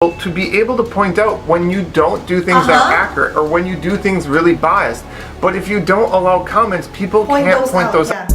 to be able to point out when you don't do things that are accurate or when you do things really biased. But if you don't allow comments, people can't point those out.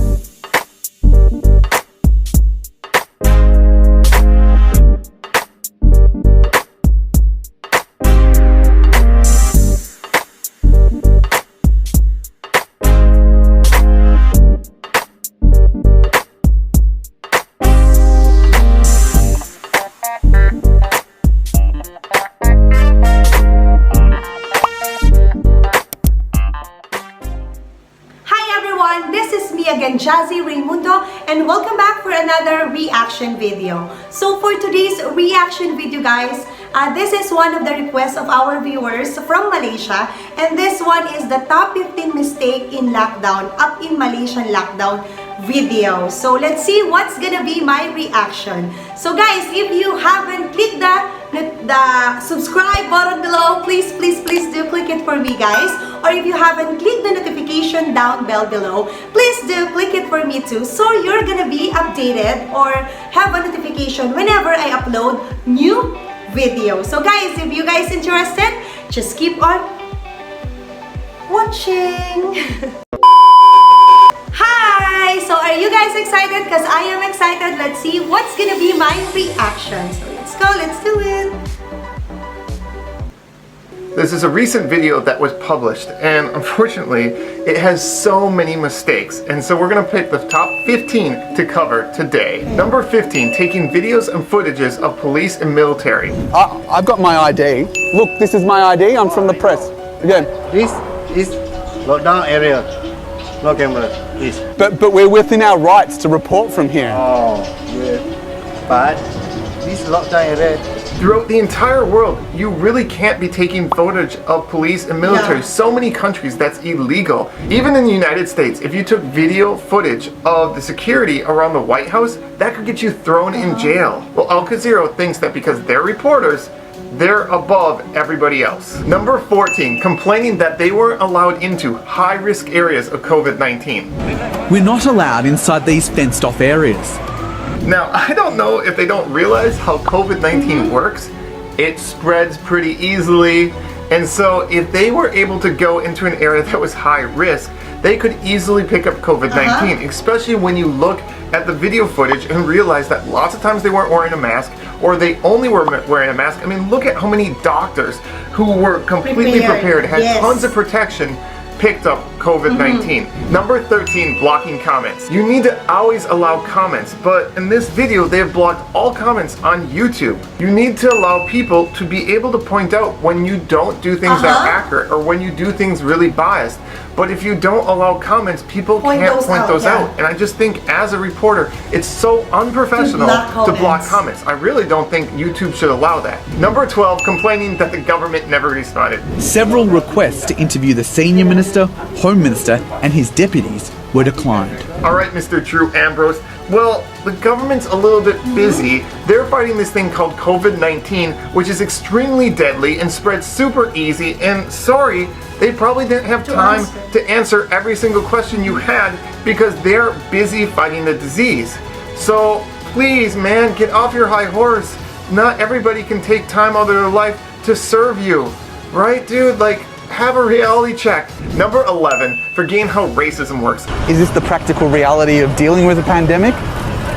Again, Jazzy, Raymundo, and welcome back for another reaction video. So for today's reaction video, guys, this is one of the requests of our viewers from Malaysia, and this one is the top 15 mistake in lockdown, up in Malaysian lockdown video. So let's see what's gonna be my reaction. So guys, if you haven't clicked the subscribe button below, please do click it for me, guys. Or if you haven't clicked the notification down bell below, please do click it for me too, so you're gonna be updated or have a notification whenever I upload new videos. So guys, if you guys interested, just keep on watching. Hi! So are you guys excited? Because I am excited. Let's see what's gonna be my reaction. So let's go, let's do it. This is a recent video that was published, and unfortunately it has so many mistakes, and so we're going to pick the top 15 to cover today. Number 15, taking videos and footages of police and military. I've got my ID. Look, this is my ID. I'm from the press. Again. This is lockdown area. No camera, please. But we're within our rights to report from here. Oh, yeah. But this lockdown area. Throughout the entire world, you really can't be taking footage of police and military. Yeah. So many countries, that's illegal. Even in the United States, if you took video footage of the security around the White House, that could get you thrown in jail. Well, Al Jazeera thinks that because they're reporters, they're above everybody else. Number 14, complaining that they weren't allowed into high-risk areas of COVID-19. We're not allowed inside these fenced-off areas. Now, I don't know if they don't realize how COVID-19 works. It spreads pretty easily, and so if they were able to go into an area that was high risk, they could easily pick up COVID-19, especially when you look at the video footage and realize that lots of times they weren't wearing a mask, or they only were wearing a mask. I mean, look at how many doctors who were completely prepared, had tons of protection, picked up COVID-19. Number 13, blocking comments. You need to always allow comments, but in this video, they have blocked all comments on YouTube. You need to allow people to be able to point out when you don't do things that are accurate or when you do things really biased. But if you don't allow comments, people can't point those out. And I just think as a reporter, it's so unprofessional to block comments. I really don't think YouTube should allow that. Number 12, complaining that the government never responded. Several requests to interview the Senior Minister, Home Minister and his deputies were declined. Alright, Mr. Drew Ambrose. Well, the government's a little bit busy. They're fighting this thing called COVID-19, which is extremely deadly and spreads super easy, and sorry, they probably didn't have time to answer every single question you had because they're busy fighting the disease. So please, man, get off your high horse. Not everybody can take time out of their life to serve you. Right, dude? Like, have a reality check. Number 11, forgetting how racism works. Is this the practical reality of dealing with a pandemic?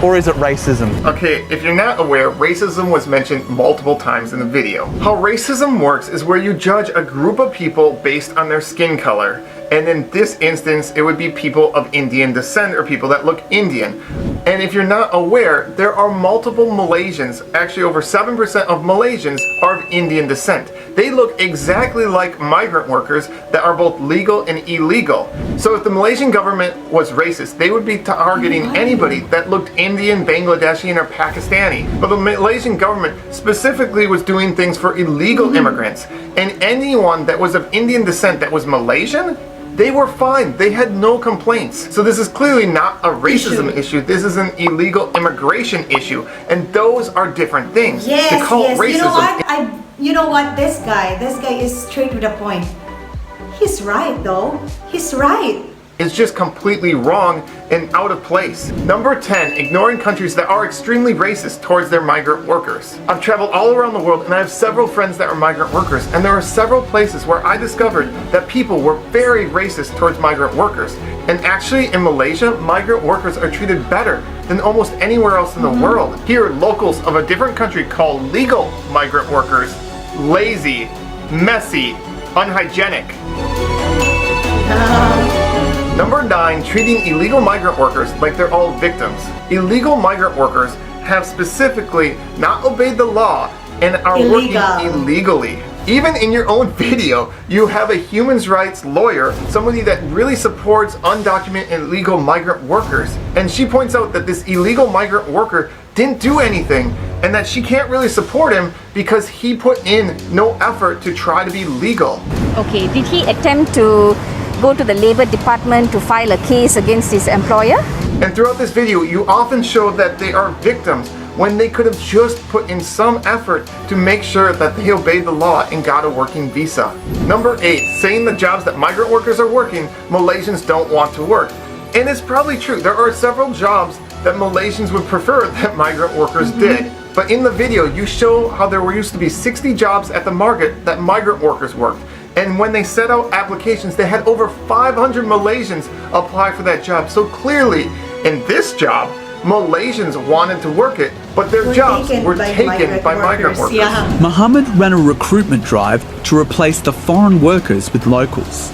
Or is it racism? Okay, if you're not aware, racism was mentioned multiple times in the video. How racism works is where you judge a group of people based on their skin color. And in this instance, it would be people of Indian descent or people that look Indian. And if you're not aware, there are multiple Malaysians, actually over 7% of Malaysians are of Indian descent. They look exactly like migrant workers that are both legal and illegal. So if the Malaysian government was racist, they would be targeting anybody that looked Indian, Bangladeshi, or Pakistani. But the Malaysian government specifically was doing things for illegal immigrants. And anyone that was of Indian descent that was Malaysian, they were fine. They had no complaints. So this is clearly not a racism issue. This is an illegal immigration issue. And those are different things. Yes, to call yes. Racism, You know what? This guy is straight to the point. He's right though. He's right. is just completely wrong and out of place. Number 10, ignoring countries that are extremely racist towards their migrant workers. I've traveled all around the world and I have several friends that are migrant workers, and there are several places where I discovered that people were very racist towards migrant workers. And actually in Malaysia, migrant workers are treated better than almost anywhere else in the world. Here, locals of a different country call legal migrant workers lazy, messy, unhygienic. Number 9, treating illegal migrant workers like they're all victims. Illegal migrant workers have specifically not obeyed the law and are working illegally. Even in your own video, you have a human rights lawyer, somebody that really supports undocumented illegal migrant workers. And she points out that this illegal migrant worker didn't do anything and that she can't really support him because he put in no effort to try to be legal. Okay, did he attempt to go to the labor department to file a case against his employer? And throughout this video, you often show that they are victims when they could have just put in some effort to make sure that they obeyed the law and got a working visa. Number 8, saying the jobs that migrant workers are working, Malaysians don't want to work. And it's probably true. There are several jobs that Malaysians would prefer that migrant workers did. But in the video, you show how there used to be 60 jobs at the market that migrant workers worked. And when they set out applications, they had over 500 Malaysians apply for that job. So clearly, in this job, Malaysians wanted to work it, but their jobs were taken by migrant workers. Yeah. Mohammed ran a recruitment drive to replace the foreign workers with locals.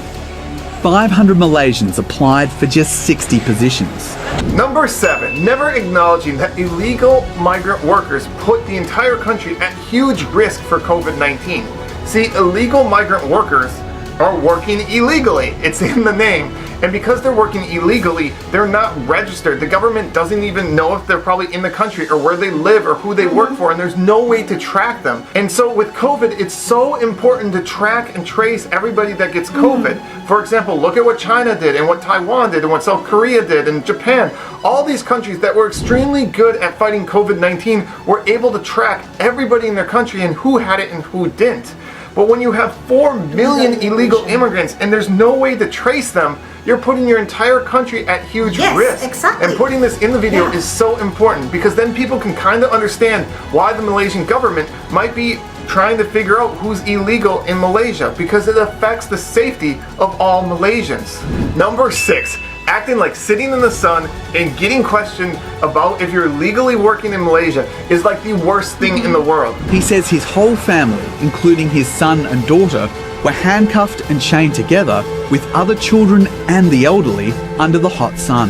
500 Malaysians applied for just 60 positions. Number 7, never acknowledging that illegal migrant workers put the entire country at huge risk for COVID-19. See, illegal migrant workers are working illegally. It's in the name. And because they're working illegally, they're not registered. The government doesn't even know if they're probably in the country or where they live or who they work for, and there's no way to track them. And so with COVID, it's so important to track and trace everybody that gets COVID. For example, look at what China did and what Taiwan did and what South Korea did and Japan. All these countries that were extremely good at fighting COVID-19 were able to track everybody in their country and who had it and who didn't. But when you have 4 million illegal immigrants and there's no way to trace them, you're putting your entire country at huge risk. Exactly. And putting this in the video is so important because then people can kind of understand why the Malaysian government might be trying to figure out who's illegal in Malaysia, because it affects the safety of all Malaysians. Number 6, acting like sitting in the sun and getting questioned about if you're legally working in Malaysia is like the worst thing in the world. He says his whole family, including his son and daughter, were handcuffed and chained together with other children and the elderly under the hot sun.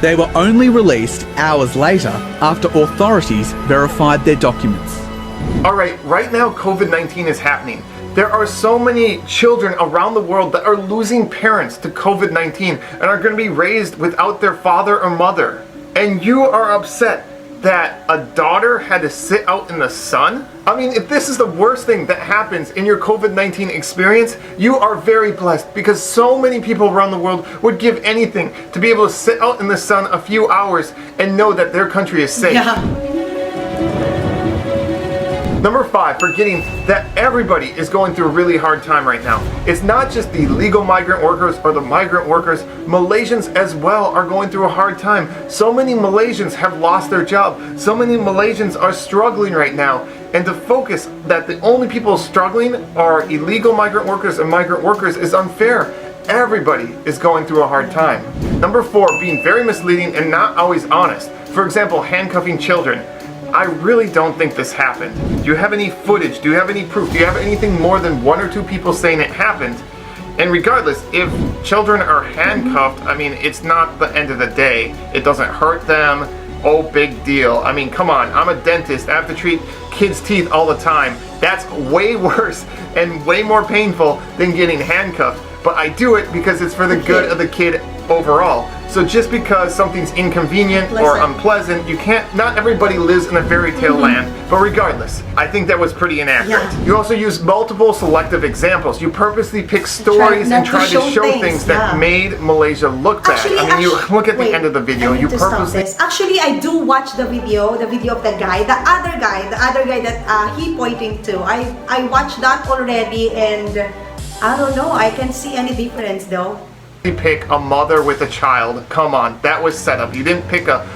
They were only released hours later after authorities verified their documents. Alright, right now COVID-19 is happening. There are so many children around the world that are losing parents to COVID-19 and are going to be raised without their father or mother. And you are upset that a daughter had to sit out in the sun? I mean, if this is the worst thing that happens in your COVID-19 experience, you are very blessed because so many people around the world would give anything to be able to sit out in the sun a few hours and know that their country is safe. Number 5, forgetting that everybody is going through a really hard time right now. It's not just the legal migrant workers or the migrant workers. Malaysians as well are going through a hard time. So many Malaysians have lost their job. So many Malaysians are struggling right now. And to focus that the only people struggling are illegal migrant workers and migrant workers is unfair. Everybody is going through a hard time. Number 4, being very misleading and not always honest. For example, handcuffing children. I really don't think this happened. Do you have any footage? Do you have any proof? Do you have anything more than 1 or 2 people saying it happened? And regardless, if children are handcuffed, I mean, it's not the end of the day. It doesn't hurt them. Oh, big deal. I mean, come on. I'm a dentist. I have to treat kids' teeth all the time. That's way worse and way more painful than getting handcuffed. But I do it because it's for the good of the kid overall. So just because something's inconvenient or unpleasant, you can't, not everybody lives in a fairy tale land, but regardless, I think that was pretty inaccurate. You also use multiple selective examples. You purposely pick stories and try to show things that made Malaysia look bad. I mean, you look at the end of the video, you purposely... Actually, I do watch the video of the guy, the other guy that he pointing to. I watched that already and I don't know, I can't see any difference though. You pick a mother with a child. Come on, that was set up. You didn't pick a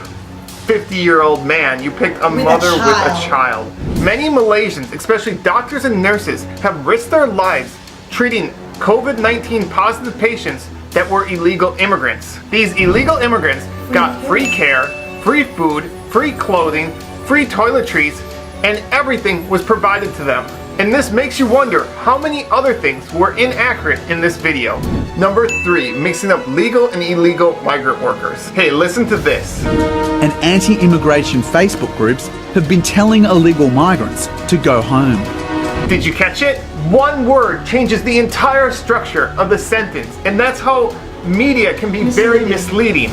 50-year-old man, you picked a mother with a child. Many Malaysians, especially doctors and nurses, have risked their lives treating COVID-19 positive patients that were illegal immigrants. These illegal immigrants got free care, free food, free clothing, free toiletries, and everything was provided to them. And this makes you wonder how many other things were inaccurate in this video. Number 3, mixing up legal and illegal migrant workers. Hey, listen to this. And anti-immigration Facebook groups have been telling illegal migrants to go home. Did you catch it? One word changes the entire structure of the sentence, and that's how media can be very misleading.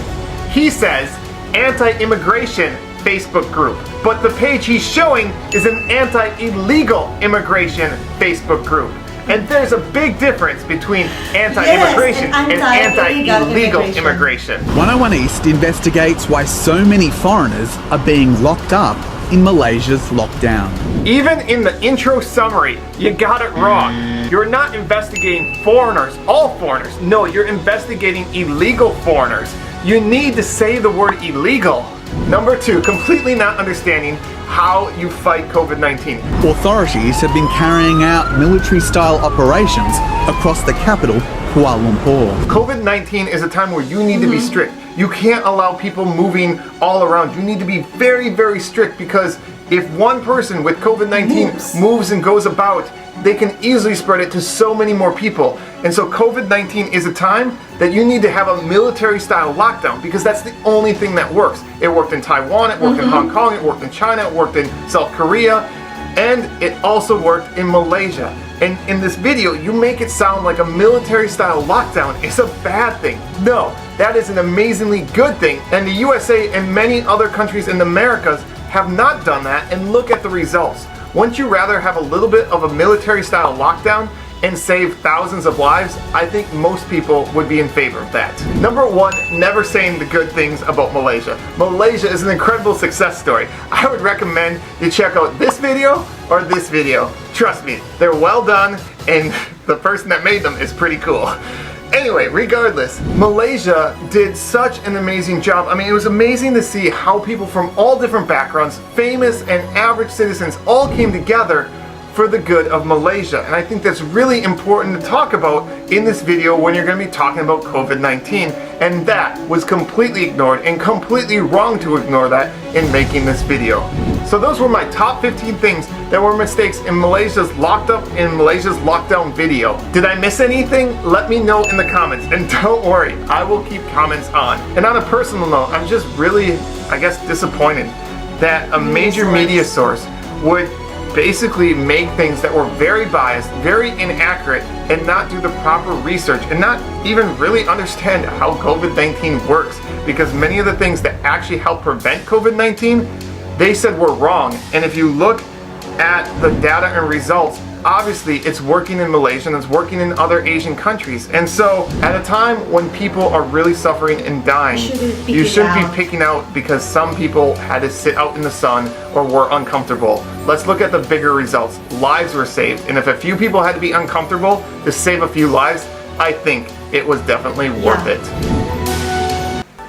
He says, anti-immigration Facebook group, but the page he's showing is an anti-illegal immigration Facebook group. And there's a big difference between anti-immigration and anti-illegal immigration. 101 East investigates why so many foreigners are being locked up in Malaysia's lockdown. Even in the intro summary, you got it wrong. You're not investigating foreigners, all foreigners. No, you're investigating illegal foreigners. You need to say the word illegal. Number 2, completely not understanding how you fight COVID-19. Authorities have been carrying out military-style operations across the capital, Kuala Lumpur. COVID-19 is a time where you need to be strict. You can't allow people moving all around. You need to be very, very strict, because if one person with COVID-19 moves and goes about, they can easily spread it to so many more people. And so COVID-19 is a time that you need to have a military-style lockdown, because that's the only thing that works. It worked in Taiwan, it worked in Hong Kong, it worked in China, it worked in South Korea, and it also worked in Malaysia. And in this video, you make it sound like a military-style lockdown is a bad thing. No, that is an amazingly good thing. And the USA and many other countries in the Americas have not done that, and look at the results. Wouldn't you rather have a little bit of a military-style lockdown and save thousands of lives? I think most people would be in favor of that. Number 1, never saying the good things about Malaysia. Malaysia is an incredible success story. I would recommend you check out this video or this video. Trust me, they're well done, and the person that made them is pretty cool. Anyway, regardless, Malaysia did such an amazing job. I mean, it was amazing to see how people from all different backgrounds, famous and average citizens, all came together for the good of Malaysia. And I think that's really important to talk about in this video when you're going to be talking about COVID-19. And that was completely ignored, and completely wrong to ignore that in making this video. So those were my top 15 things that were mistakes in Malaysia's lockdown video. Did I miss anything? Let me know in the comments, and don't worry, I will keep comments on. And on a personal note, I'm just really, I guess, disappointed that a major media source would basically make things that were very biased, very inaccurate, and not do the proper research, and not even really understand how COVID-19 works, because many of the things that actually help prevent COVID-19, they said were wrong. And if you look at the data and results, obviously it's working in Malaysia and it's working in other Asian countries. And so at a time when people are really suffering and dying, you shouldn't be picking out because some people had to sit out in the sun or were uncomfortable. Let's look at the bigger results. Lives were saved, and if a few people had to be uncomfortable to save a few lives, I think it was definitely worth it.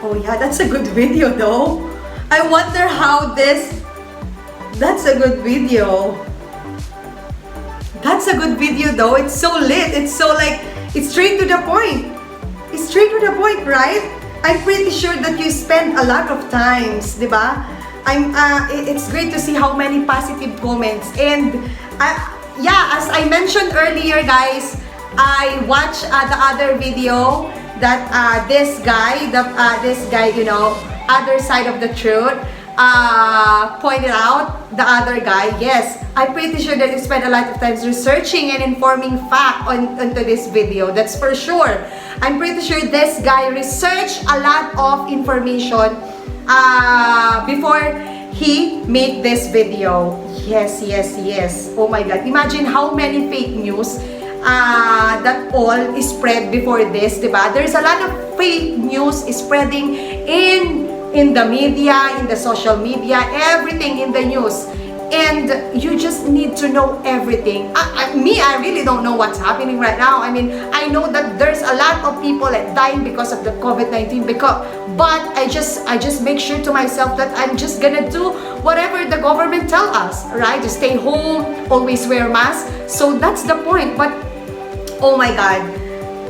Oh yeah, that's a good video though. I wonder how that's a good video. That's a good video though. It's so lit. It's so like, it's straight to the point. It's straight to the point, right? I'm pretty sure that you spend a lot of times, diba? It's great to see how many positive comments. And yeah, as I mentioned earlier, guys, I watched the other video that this guy, you know, other side of the truth, pointed out the other guy. Yes, I'm pretty sure that you spent a lot of times researching and informing fact onto this video. That's for sure. I'm pretty sure this guy researched a lot of information before he made this video. Yes, yes, yes. Oh my God. Imagine how many fake news that all is spread before this, diba? There's a lot of fake news spreading in the media, in the social media, everything in the news. and you just need to know everything. I really don't know what's happening right now. I mean, I know that there's a lot of people like dying because of the COVID-19, but I just make sure to myself that I'm just gonna do whatever the government tell us, right? Just stay home, always wear mask. So that's the point. But oh my God,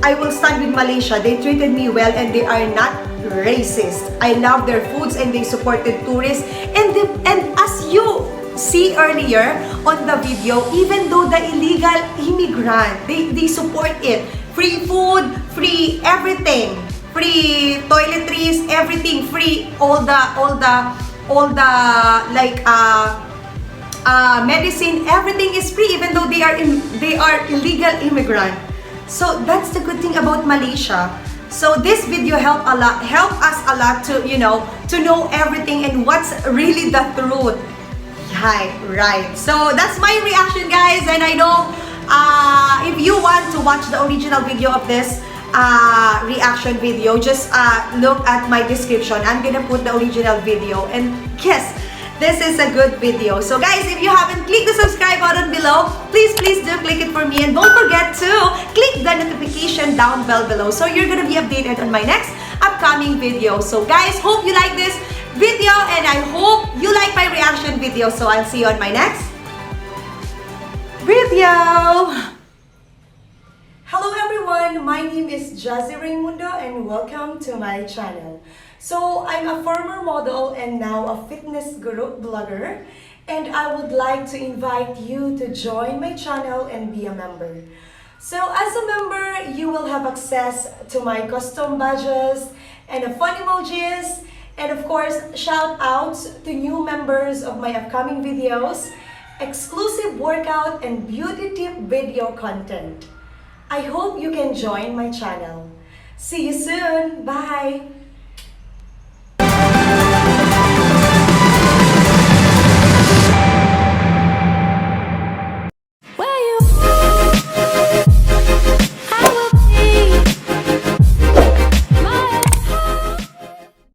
I will stand with Malaysia. They treated me well and they are not racist. I love their foods and they supported tourists. And as you see earlier on the video, even though the illegal immigrant, they support it. Free food, free everything, free toiletries, everything free. All the like medicine, everything is free, even though they are illegal immigrant. So that's the good thing about Malaysia. So this video help us a lot to, you know, to know everything and what's really the truth. Right. So that's my reaction, guys, and I know if you want to watch the original video of this reaction video, just look at my description. I'm gonna put the original video, and yes, this is a good video. So guys, if you haven't clicked the subscribe button below, please do click it for me, and don't forget to click the notification down bell below so you're gonna be updated on my next upcoming video. So guys, hope you like this video and I hope you like my reaction video. So I'll see you on my next video. Hello everyone, my name is Jazzy Raymundo and welcome to my channel. So I'm a former model and now a fitness guru blogger, and I would like to invite you to join my channel and be a member. So as a member, you will have access to my custom badges and fun emojis, and of course shout outs to new members of my upcoming videos, exclusive workout and beauty tip video content. I hope you can join my channel. See you soon. Bye!